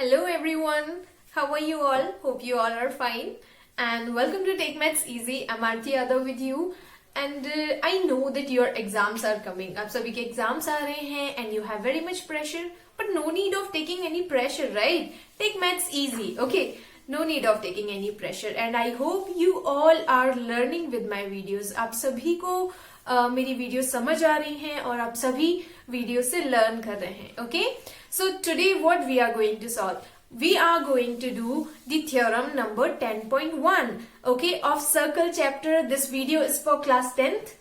Hello everyone, how are you all? Hope you all are fine and welcome to Take Maths Easy. I'm Aarti Yadav with you and I know that your exams are coming. आप सभी के exams आ रहे हैं and you have very much pressure but no need of taking any pressure, right? Take Maths easy, okay? No need of taking any pressure and I hope you all are learning with my videos. आप सभी को मेरी video समझ आ रही हैं और आप सभी वीडियो से लर्न कर रहे हैं, okay? So today what we are going to solve? We are going to do the theorem number 10.1, okay, of circle chapter. This video is for class 10th,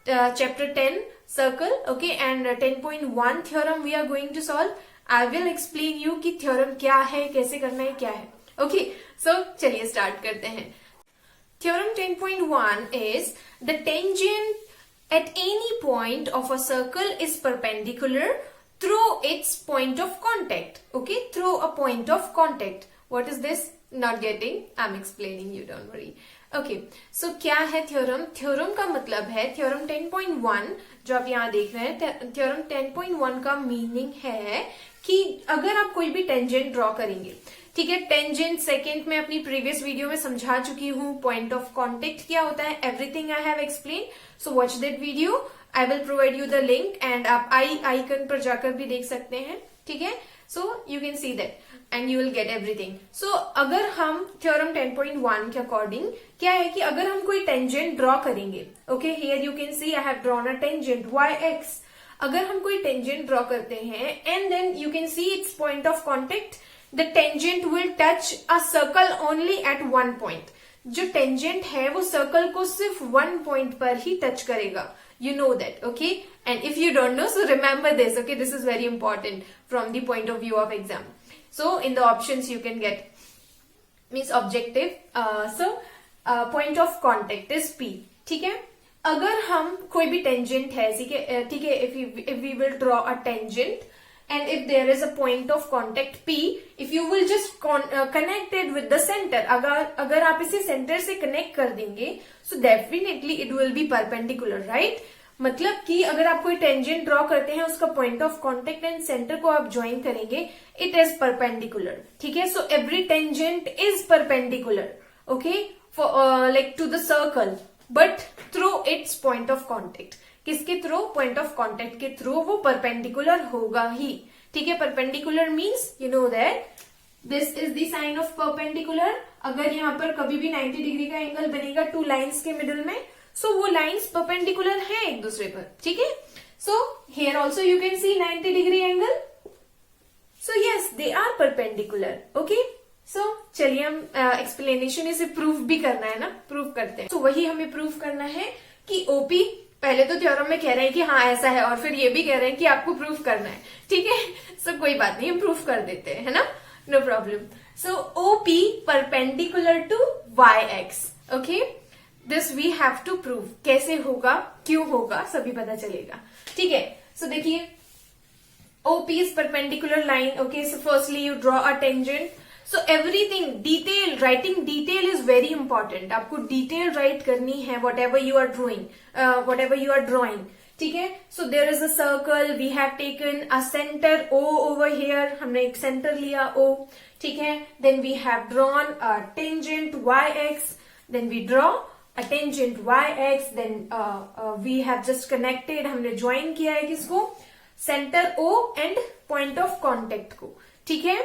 chapter 10 circle, okay, and 10.1 theorem we are going to solve. I will explain you कि theorem क्या है, कैसे करना है, क्या है, okay? So चलिए start करते हैं. Theorem 10.1 is the tangent at any point of a circle is perpendicular through its point of contact. Okay, through a point of contact. What is this? Not getting? I'm explaining you, don't worry. Okay, so क्या है theorem? Theorem का मतलब है theorem 10.1 जो आप यहाँ देख रहे हैं. theorem 10.1 का meaning है कि अगर आप कोई भी tangent draw करेंगे, ठीक है, टेंजेंट सेकेंड में अपनी प्रीवियस वीडियो में समझा चुकी हूँ. पॉइंट ऑफ कांटेक्ट क्या होता है, everything I have explain. So watch that video. I will provide you the link and आप आई आइकन पर जाकर भी देख सकते हैं, ठीक है. So you can see that and you will get everything. So अगर हम थ्योरम 10.1 के अकॉर्डिंग क्या है कि अगर हम कोई टेंजेंट ड्रॉ करेंगे, okay, here you can see I have drawn a tangent Y X. अगर हम कोई टेंजेंट ड्रॉ करते हैं and then you can see its point of contact, the tangent will touch a circle only at one point. जो tangent है वो circle को सिर्फ one point पर ही touch करेगा. You know that, okay? And if you don't know, so remember this, okay? This is very important from the point of view of exam. So in the options you can get means objective. Point of contact is P. ठीक है? अगर हम कोई भी tangent है, ठीक है, if we will draw a tangent. And if there is a point of contact P, if you will just connect it with the center, अगर आप इसे center से connect कर देंगे, so definitely it will be perpendicular, right? मतलब कि अगर आप कोई tangent draw करते हैं, उसका point of contact and center को आप join करेंगे, it is perpendicular, ठीक है? So every tangent is perpendicular, okay? For like to the circle, but through its point of contact. किसके थ्रू? पॉइंट ऑफ कॉन्टेक्ट के थ्रू वो perpendicular होगा ही, ठीक है. Perpendicular means you know that this is the sign of perpendicular. अगर यहाँ पर कभी भी 90 डिग्री का एंगल बनेगा टू लाइंस के मिडिल में, सो वो लाइंस परपेंडिकुलर है एक दूसरे पर, ठीक है. So here also you can see 90 degree angle. So yes, they are perpendicular, okay. So चलिए हम एक्सप्लेनेशन इसे प्रूफ भी करना है ना, प्रूफ करते हैं. तो वही हमें प्रूफ करना है कि ओपी, पहले तो थ्योरम में कह रहे हैं कि हाँ ऐसा है और फिर ये भी कह रहे हैं कि आपको प्रूफ करना है, ठीक है. सो कोई बात नहीं, हम प्रूफ कर देते हैं, है ना, no problem. So OP perpendicular to Y X, okay, this we have to prove. कैसे होगा, क्यों होगा, सभी पता चलेगा, ठीक है. सो देखिए, OP is perpendicular line, okay. So firstly you draw a tangent. So everything detail, writing detail is very important. आपको डिटेल राइट करनी है whatever you are drawing, ठीक है. So there is a circle, we have taken a centre O over here, हमने एक centre लिया O, ठीक है. Then we have drawn a tangent Y X, then we draw a tangent Y X, then we have just connected, हमने join किया है किसको, centre O and point of contact को, ठीक है.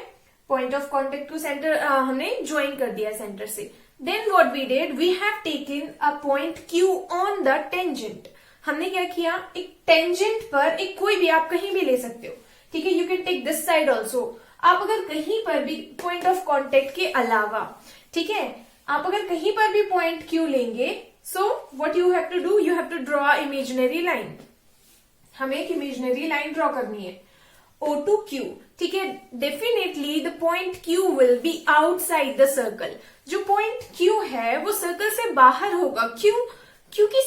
पॉइंट ऑफ कॉन्टेक्ट को सेंटर हमने join कर दिया सेंटर से. Then what we did, we have taken a point Q on the tangent. हमने क्या किया, एक टेंजेंट पर, एक कोई भी आप कहीं भी ले सकते हो, ठीक है. You can take this side also. आप अगर कहीं पर भी पॉइंट ऑफ कॉन्टेक्ट के अलावा, ठीक है, आप अगर कहीं पर भी पॉइंट क्यू लेंगे, so what you have to do, you have to draw imaginary line. हमें एक इमेजिनरी लाइन ड्रॉ करनी है O to Q, ठीक है. Definitely the point Q will be outside the circle. जो पॉइंट Q है वो सर्कल से बाहर होगा. क्यों? क्योंकि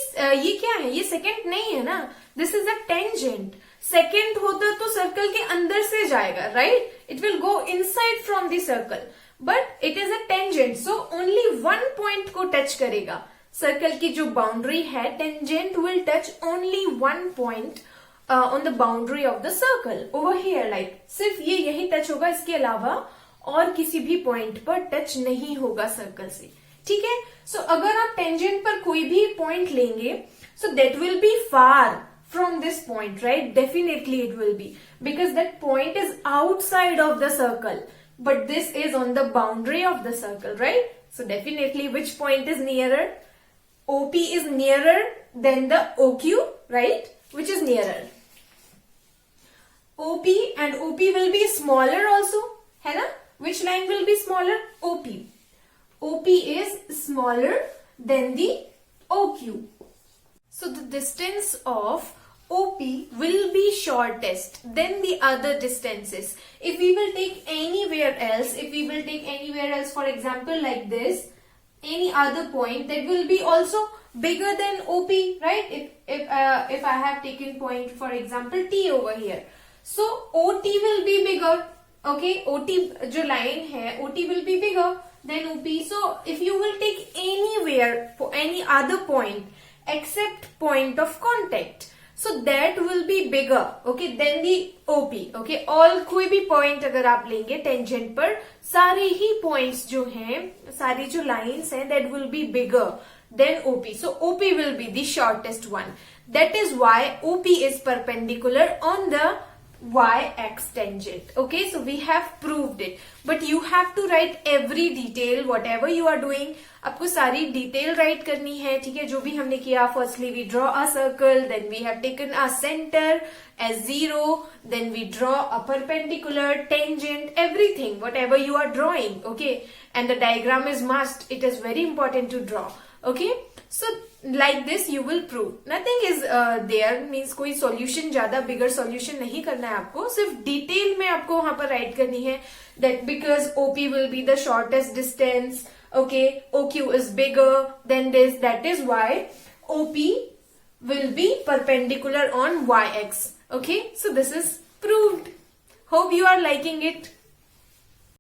ये क्या है, ये सेकेंड नहीं है ना, this is a tangent. Second होता तो सर्कल के अंदर से जाएगा, right, it will go inside from the circle, but it is a tangent, so only one point को टच करेगा. सर्कल की जो बाउंड्री है, tangent will touch only one point on the boundary of the circle over here, like सिर्फ ये यही touch होगा, इसके अलावा और किसी भी पॉइंट पर टच नहीं होगा सर्कल से, ठीक है। सो अगर आप टेंजेंट पर कोई भी पॉइंट लेंगे, so that will be far from this point, right? Definitely it will be, because that point is outside of the circle, but this is on the boundary of the circle, right? So definitely which point is nearer? OP is nearer than the OQ, right? Which is nearer? OP, and OP will be smaller also, है ना? Which line will be smaller? OP. OP is smaller than the OQ. So the distance of OP will be shortest than the other distances. If we will take anywhere else, for example like this, any other point, that will be also bigger than OP, right? If I have taken point, for example T over here, so OT will be bigger, okay? OT जो line है, OT will be bigger than OP. So if you will take anywhere, any other point except point of contact, so that will be bigger, okay, than the OP, okay? All कोई भी point अगर आप लेंगे tangent पर, सारे ही points जो हैं, सारी जो lines हैं, that will be bigger than OP. So OP will be the shortest one. That is why OP is perpendicular on the y-axis tangent. Okay, so we have proved it, but you have to write every detail whatever you are doing. आपको सारी detail write करनी है, ठीक है, जो भी हमने किया. Firstly we draw a circle, then we have taken a centre as 0, then we draw a perpendicular, tangent, everything whatever you are drawing, okay, and the diagram is must, it is very important to draw, okay. So like this you will prove. Nothing is there, means कोई solution ज्यादा bigger solution नहीं करना है आपको, सिर्फ detail में आपको वहां पर राइट करनी है that because OP will be the shortest distance, okay, OQ is bigger than this, that is why OP will be perpendicular on y-axis, okay. So this is proved. Hope you are liking it.